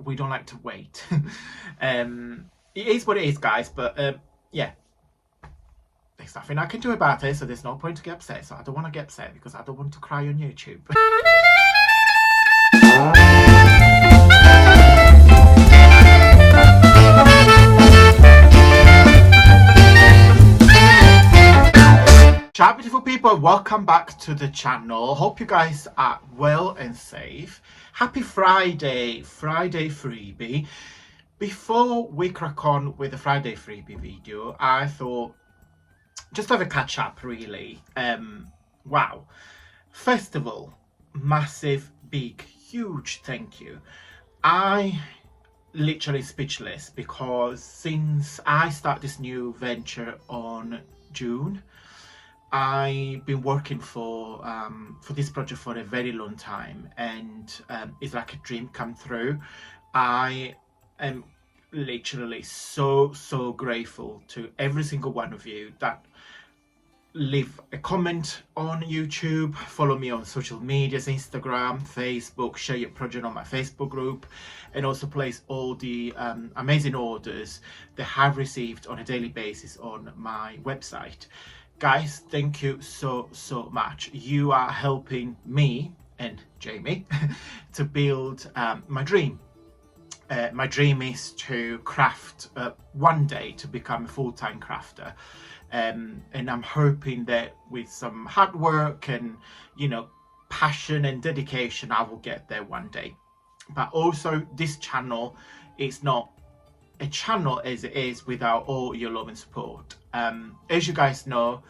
we don't like to wait. It is what it is, guys, but yeah, there's nothing I can do about it, so there's no point to get upset. So I don't want to get upset because I don't want to cry on YouTube. Ciao beautiful people, welcome back to the channel. Hope you guys are well and safe. Happy Friday freebie. Before we crack on with the Friday freebie video, I thought just have a catch up really. Wow, first of all, massive big huge thank you. I literally speechless because since I started this new venture on June, I've been working for this project for a very long time, and it's like a dream come true. I am literally so grateful to every single one of you that leave a comment on YouTube, follow me on social medias, Instagram, Facebook, share your project on my Facebook group, and also place all the amazing orders that I have received on a daily basis on my website. Guys, thank you so much. You are helping me and Jamie to build my dream. My dream is to craft one day, to become a full-time crafter, and I'm hoping that with some hard work and, you know, passion and dedication, I will get there one day. But also, this channel is not a channel as it is without all your love and support. As you guys know,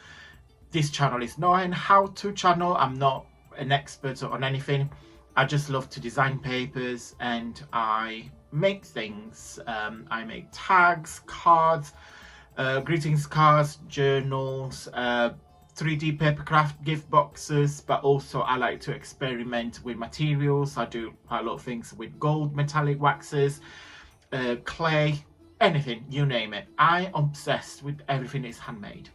this channel is not an how-to channel. I'm not an expert on anything. I just love to design papers and I make things. I make tags, cards, greetings cards, journals, 3D papercraft gift boxes, but also I like to experiment with materials. I do quite a lot of things with gold metallic waxes, clay, anything, you name it. I'm obsessed with everything that's handmade,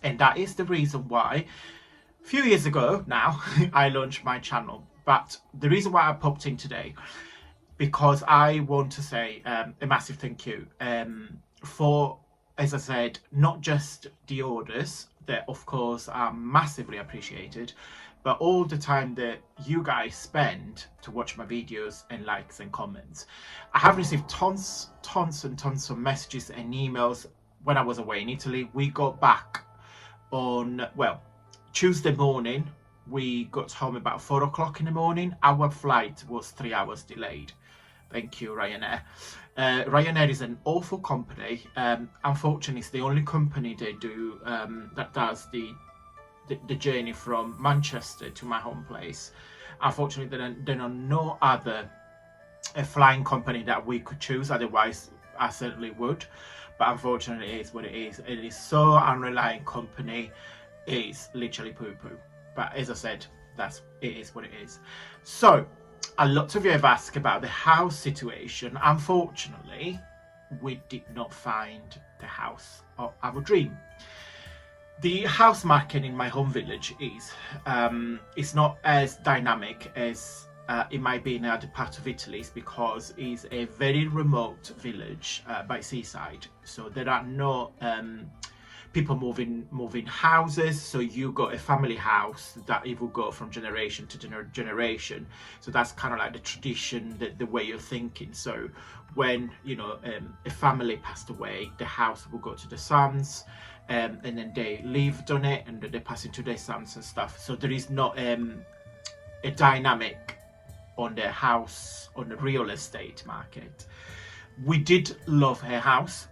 and that is the reason why a few years ago now I launched my channel. But the reason why I popped in today, because I want to say a massive thank you for, as I said, not just the orders that of course are massively appreciated, but all the time that you guys spend to watch my videos and likes and comments. I have received tons of messages and emails when I was away in Italy. We got back on, well, Tuesday morning. We got home about 4 o'clock in the morning. Our flight was 3 hours delayed. Thank you, Ryanair. Ryanair is an awful company. Unfortunately, it's the only company they do that does the journey from Manchester to my home place. Unfortunately, there are no other flying company that we could choose. Otherwise, I certainly would. But unfortunately, it is what it is. It is so unreliable company. It is literally poo-poo. But as I said, it is what it is. So, a lot of you have asked about the house situation. Unfortunately, we did not find the house of our dream. The house market in my home village is it's not as dynamic as it might be in other parts of Italy, because it's a very remote village by seaside. So there are no people moving houses. So you got a family house that it will go from generation to generation. So that's kind of like the tradition, the way you're thinking. So when, you know, a family passed away, the house will go to the sons. And then they lived on it and they pass it to their sons and stuff. So there is not a dynamic on the house, on the real estate market. We did love her house.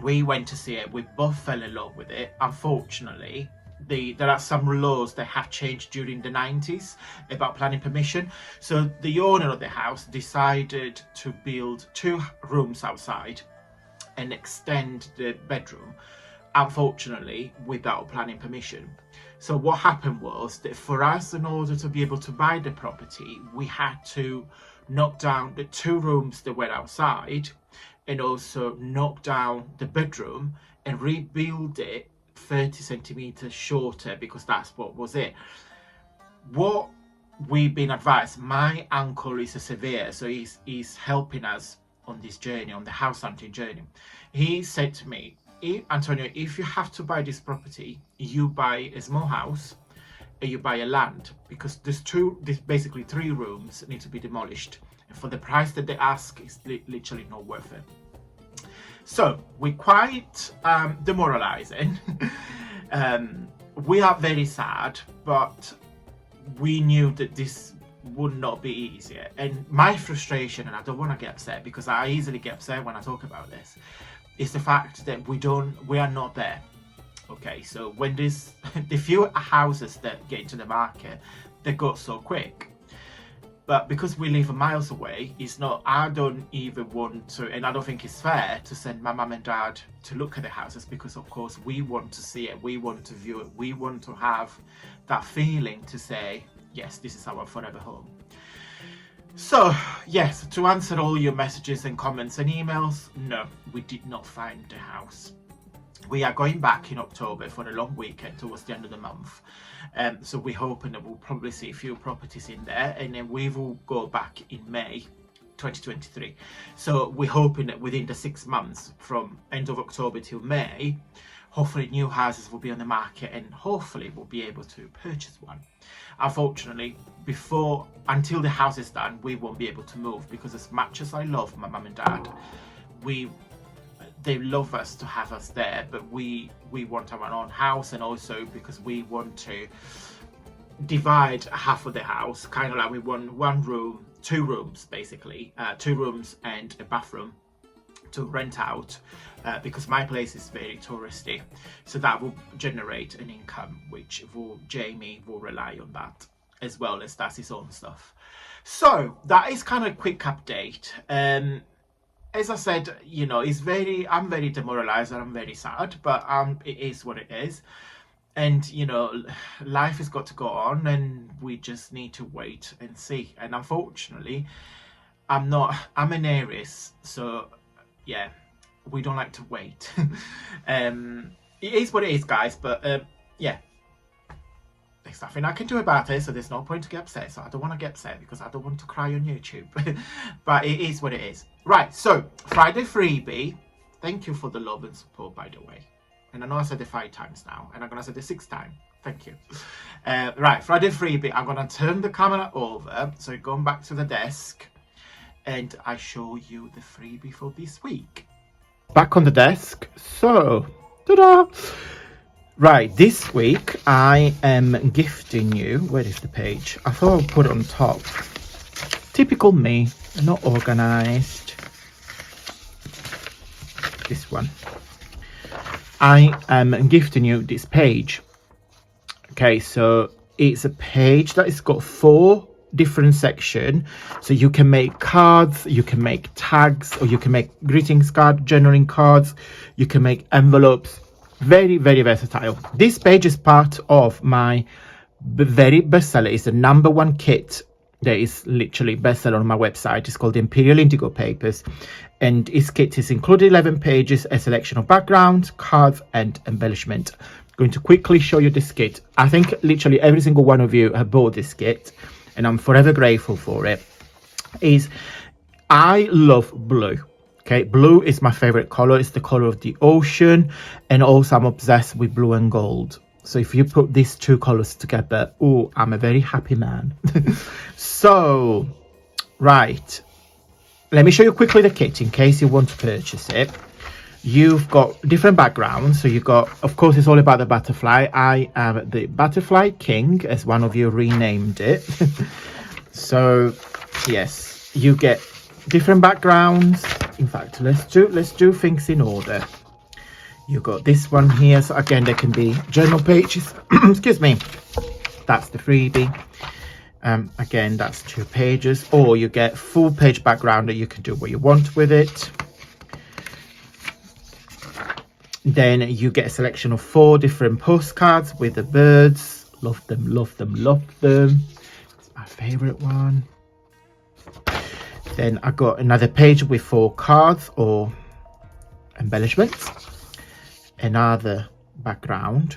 We went to see it. We both fell in love with it. Unfortunately, there are some laws that have changed during the 90s about planning permission. So the owner of the house decided to build 2 rooms outside and extend the bedroom, unfortunately without planning permission. So what happened was that for us, in order to be able to buy the property, we had to knock down the 2 rooms that were outside and also knock down the bedroom and rebuild it 30 centimeters shorter, because that's what was it. What we've been advised, my uncle is a surveyor, so he's helping us on this journey, on the house hunting journey. He said to me, Antonio, if you have to buy this property, you buy a small house and you buy a land, because there's basically 3 rooms need to be demolished, and for the price that they ask, it's literally not worth it. So we're quite demoralizing. We are very sad, but we knew that this would not be easier. And my frustration, and I don't want to get upset because I easily get upset when I talk about this, is the fact that we are not there. Okay, so when there's the few houses that get into the market, they go so quick. But because we live miles away, it's not, I don't even want to, and I don't think it's fair to send my mum and dad to look at the houses, because of course we want to see it, we want to view it, we want to have that feeling to say, yes, this is our forever home. So yes, to answer all your messages and comments and emails, no, we did not find the house. We are going back in October for a long weekend towards the end of the month. So we're hoping that we'll probably see a few properties in there, and then we will go back in May 2023. So we're hoping that within the 6 months from end of October till May, hopefully new houses will be on the market, and hopefully we'll be able to purchase one. Unfortunately, until the house is done, we won't be able to move, because as much as I love my mum and dad, they love us to have us there, but we want our own house, and also because we want to divide half of the house, kind of like we want 1 room, 2 rooms basically, 2 rooms and a bathroom to rent out, because my place is very touristy, so that will generate an income, which Jamie will rely on that, as well as that's his own stuff. So that is kind of a quick update. As I said, you know, I'm very demoralized and I'm very sad, but it is what it is. And, you know, life has got to go on, and we just need to wait and see. And unfortunately, I'm an Aries, so yeah, we don't like to wait. It is what it is, guys, but yeah. There's nothing I can do about it, so there's no point to get upset. So I don't want to get upset because I don't want to cry on YouTube. But it is what it is. Right, so Friday freebie. Thank you for the love and support, by the way. And I know I said it 5 times now, and I'm going to say the 6th time. Thank you. Right, Friday freebie. I'm going to turn the camera over, so going back to the desk, and I show you the freebie for this week. Back on the desk. So, ta-da! Right, this week I am gifting you, where is the page? I thought I'd put it on top. Typical me, not organised. This one. I am gifting you this page. Okay, so it's a page that has got 4 different sections. So you can make cards, you can make tags, or you can make greetings cards, journaling cards, you can make envelopes. Very, very versatile. This page is part of my very bestseller. It's the #1 kit that is literally bestseller on my website. It's called the Imperial Indigo Papers, and its kit is included 11 pages, a selection of backgrounds, cards, and embellishment. I'm going to quickly show you this kit. I think literally every single one of you have bought this kit, and I'm forever grateful for it. I love blue. Okay, blue is my favorite color. It's the color of the ocean, and also I'm obsessed with blue and gold. So if you put these 2 colors together, oh, I'm a very happy man. So, right, let me show you quickly the kit in case you want to purchase it. You've got different backgrounds. So you've got, of course, it's all about the butterfly. I am the Butterfly King, as one of you renamed it. So yes, you get different backgrounds. In fact, let's do things in order. You got this one here, so again there can be journal pages. Excuse me, that's the freebie. Again, that's 2 pages, or you get full page background that you can do what you want with it. Then you get a selection of 4 different postcards with the birds. Love them, love them, love them. It's my favorite one. Then I got another page with 4 cards or embellishments, another background.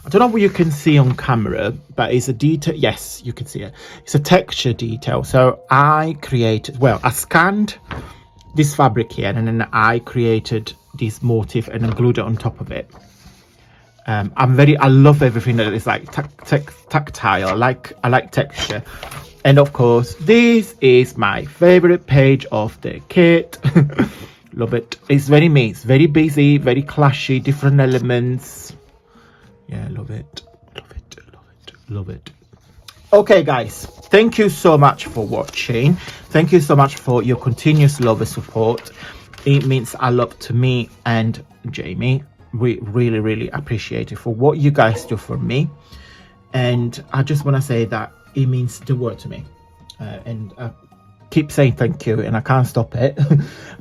I don't know what you can see on camera, but it's a detail. Yes, you can see it. It's a texture detail. So I created, well, I scanned this fabric here, and then I created this motif and then glued it on top of it. I love everything that is like tactile. I like texture. And of course, this is my favorite page of the kit. Love it. It's very me. It's very busy, very clashy, different elements. Yeah, love it. Love it. Love it. Love it. Okay, guys, thank you so much for watching. Thank you so much for your continuous love and support. It means a lot to me and Jamie. We really appreciate it for what you guys do for me, and I just want to say that it means the world to me, and I keep saying thank you and I can't stop it.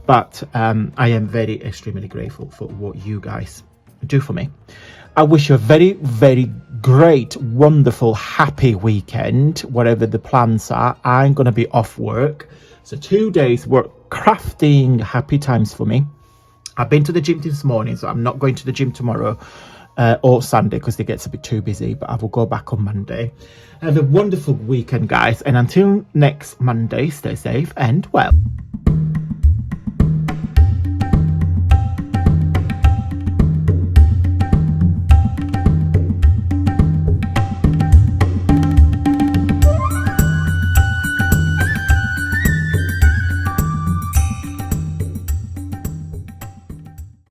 But I am very extremely grateful for what you guys do for me. I wish you a very great, wonderful, happy weekend, whatever the plans are. I'm gonna be off work, so 2 days work crafting, happy times for me. I've been to the gym this morning, so I'm not going to the gym tomorrow or Sunday because it gets a bit too busy, but I will go back on Monday. Have a wonderful weekend, guys, and until next Monday, stay safe and well.